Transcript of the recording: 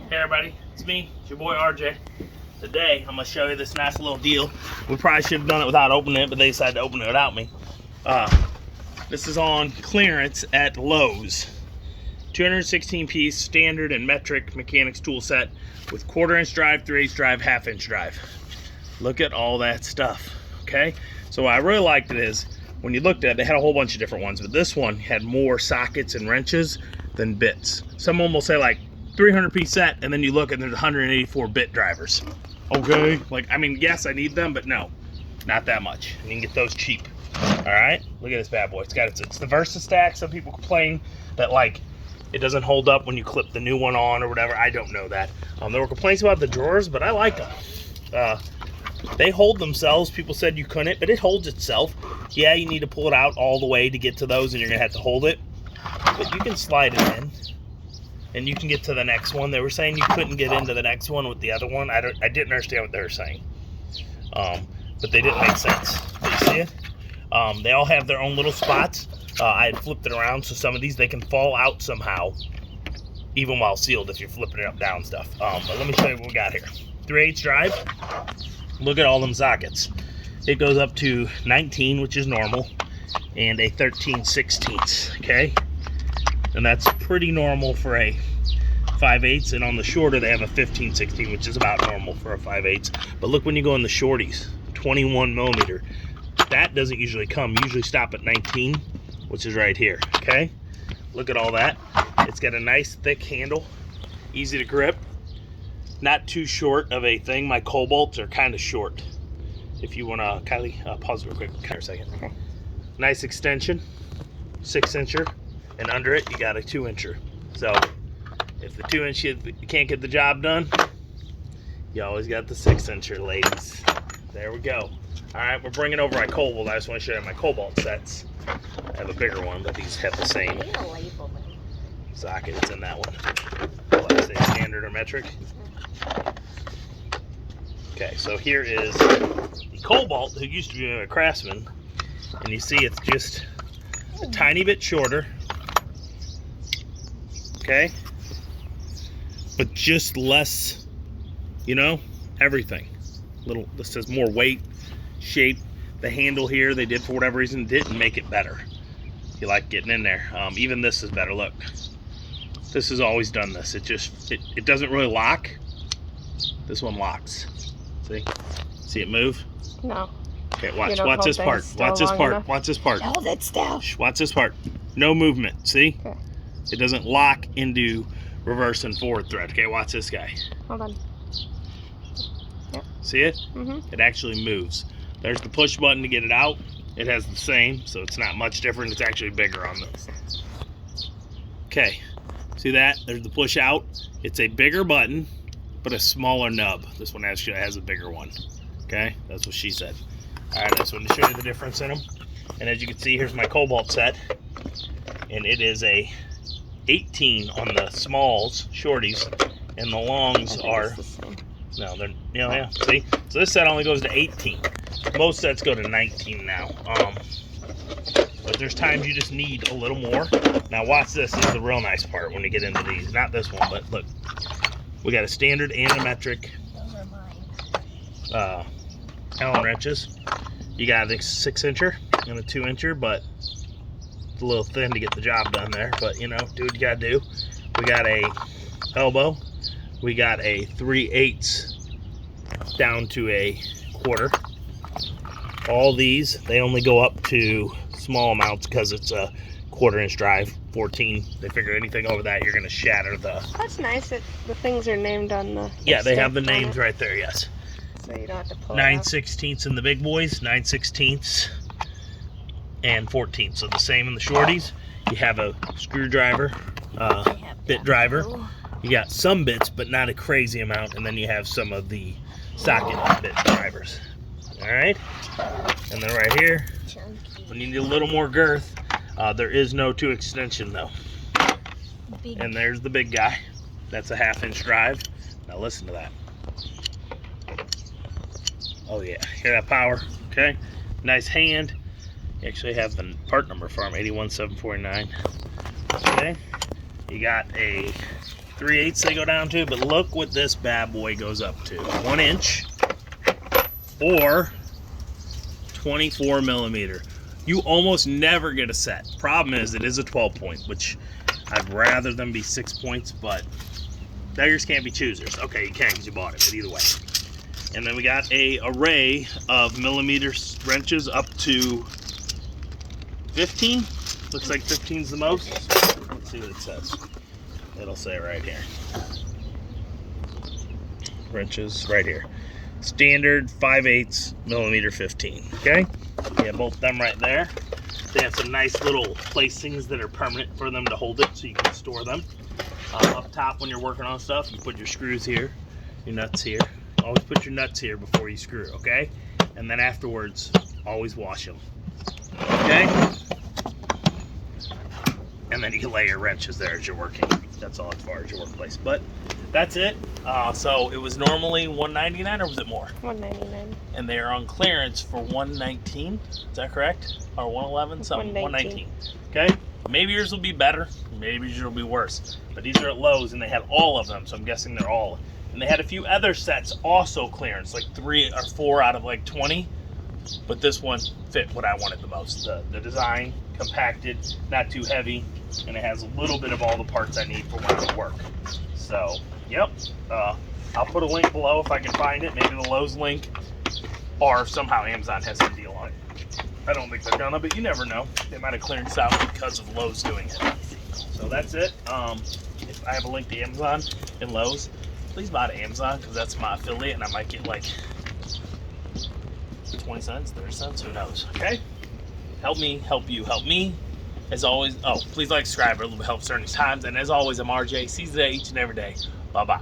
Hey everybody, it's me, it's your boy RJ. Today, I'm going to show you this nice little deal. We probably should have done it without opening it, but they decided to open it without me. This is on clearance at Lowe's. 216 piece standard and metric mechanics tool set with 1/4 inch drive, 3/8 drive, 1/2 inch drive. Look at all that stuff, okay? So what I really liked it is, when you looked at it, they had a whole bunch of different ones, but this one had more sockets and wrenches than bits. Some of them will say like 300 piece set, and then you look and there's 184 bit drivers. Okay, like, I mean, yes, I need them, but no, not that much. You can get those cheap. All right, look at this bad boy. It's the Versa stack. Some people complain that like it doesn't hold up when you clip the new one on or whatever. I don't know that. There were complaints about the drawers, but I like them. They hold themselves. People said you couldn't, but it holds itself. Yeah, you need to pull it out all the way to get to those, and you're gonna have to hold it, but you can slide it in. And you can get to the next one. They were saying you couldn't get into the next one with the other one. I didn't understand what they were saying. But they didn't make sense. Did you see it? They all have their own little spots. I had flipped it around, so some of these, they can fall out somehow, even while sealed if you're flipping it up, down stuff. But let me show you what we got here. 3/8 drive. Look at all them sockets. It goes up to 19, which is normal, and a 13/16, okay? And that's pretty normal for a 5/8, and on the shorter they have a 15/16, which is about normal for a 5/8. But look when you go in the shorties, 21 millimeter. That doesn't usually come. You usually stop at 19, which is right here, okay? Look at all that. It's got a nice thick handle, easy to grip, not too short of a thing. My Cobalts are kind of short. If you want to, Kylie, pause real quick for a second. Okay. Nice extension, 6-incher. And under it, you got a 2-incher. So if the 2-inch you can't get the job done, you always got the 6-incher, ladies. There we go. All right, we're bringing over my Cobalt. I just want to show you my Cobalt sets. I have a bigger one, but these have the same socket. It's in that one. Like I say, standard or metric. Okay, so here is the Cobalt, who used to be a Craftsman, and you see it's just a tiny bit shorter. Okay, but just less, you know, everything. This says more weight, shape. The handle here, they did, for whatever reason, didn't make it better. You like getting in there. Even this is better. Look, this has always done this. It doesn't really lock. This one locks. See it move? No. Okay, watch this part. Watch this part. Enough. Watch this part. Hold it still. Watch this part. No movement. See? Okay. It doesn't lock into reverse and forward thread. Okay, watch this guy. Hold on. Yep. See it? Mm-hmm. It actually moves. There's the push button to get it out. It has the same, so it's not much different. It's actually bigger on this. Okay, see that? There's the push out. It's a bigger button, but a smaller nub. This one actually has a bigger one. Okay, that's what she said. All right, I just wanted to show you the difference in them. And as you can see, here's my Cobalt set, and it is a 18 on the smalls, shorties, and the longs are, no, they're, yeah, see? So this set only goes to 18. Most sets go to 19 now. But there's times you just need a little more. Now watch this. This is the real nice part when you get into these. Not this one, but look. We got a standard and a metric. Allen wrenches. You got a 6-incher and a 2-incher, but it's a little thin to get the job done there, but you know, do what you gotta do. We got a elbow. We got a 3/8 down to a 1/4. All these, they only go up to small amounts because it's a 1/4 inch drive, 14. They figure anything over that, you're gonna shatter the. That's nice that the things are named on the. Yeah, they have the names right there. Yes. So you don't have to pull 9/16 in the big boys, 9/16 and 14. So the same in the shorties. You have a screwdriver, bit driver. You got some bits, but not a crazy amount. And then you have some of the socket bit drivers. All right. And then right here, when you need a little more girth, there is no 2 extension though. And there's the big guy. That's a 1/2 inch drive. Now listen to that. Oh yeah, hear that power? Okay, nice hand. You actually have the part number for him, 81749. Okay, you got a 3/8 they go down to, but look what this bad boy goes up to. 1 inch or 24 millimeter. You almost never get a set. Problem is, it is a 12 point, which I'd rather them be 6 points, but beggars can't be choosers. Okay, you can because you bought it, but either way. And then we got a array of millimeter wrenches up to 15. Looks like 15's the most. Let's see what it says. It'll say right here. Wrenches right here. Standard 5/8 millimeter 15. Okay? Yeah, both them right there. They have some nice little placings that are permanent for them to hold it so you can store them. Up top when you're working on stuff, you put your screws here, your nuts here. Always put your nuts here before you screw, okay? And then afterwards, always wash them. Okay? And then you can lay your wrenches there as you're working. That's all as far as your workplace. But that's it. So it was normally $199, or was it more? $199. And they are on clearance for $119. Is that correct? Or $111? Something. $119. Okay? Maybe yours will be better. Maybe yours will be worse. But these are at Lowe's, and they had all of them, so I'm guessing they're all. And they had a few other sets also clearance, like 3 or 4 out of like 20. But this one fit what I wanted the most. The design, compacted, not too heavy, and it has a little bit of all the parts I need for when I work. So, yep. I'll put a link below if I can find it. Maybe the Lowe's link, or if somehow Amazon has a deal on it. I don't think they're gonna, but you never know. They might have clearance out because of Lowe's doing it. So that's it. If I have a link to Amazon and Lowe's, please buy to Amazon because that's my affiliate, and I might get like 20 cents, 30 cents, who knows, okay? Help me, help you, help me. As always, please like, subscribe, it helps during these times. And as always, I'm RJ. Seize the day each and every day. Bye-bye.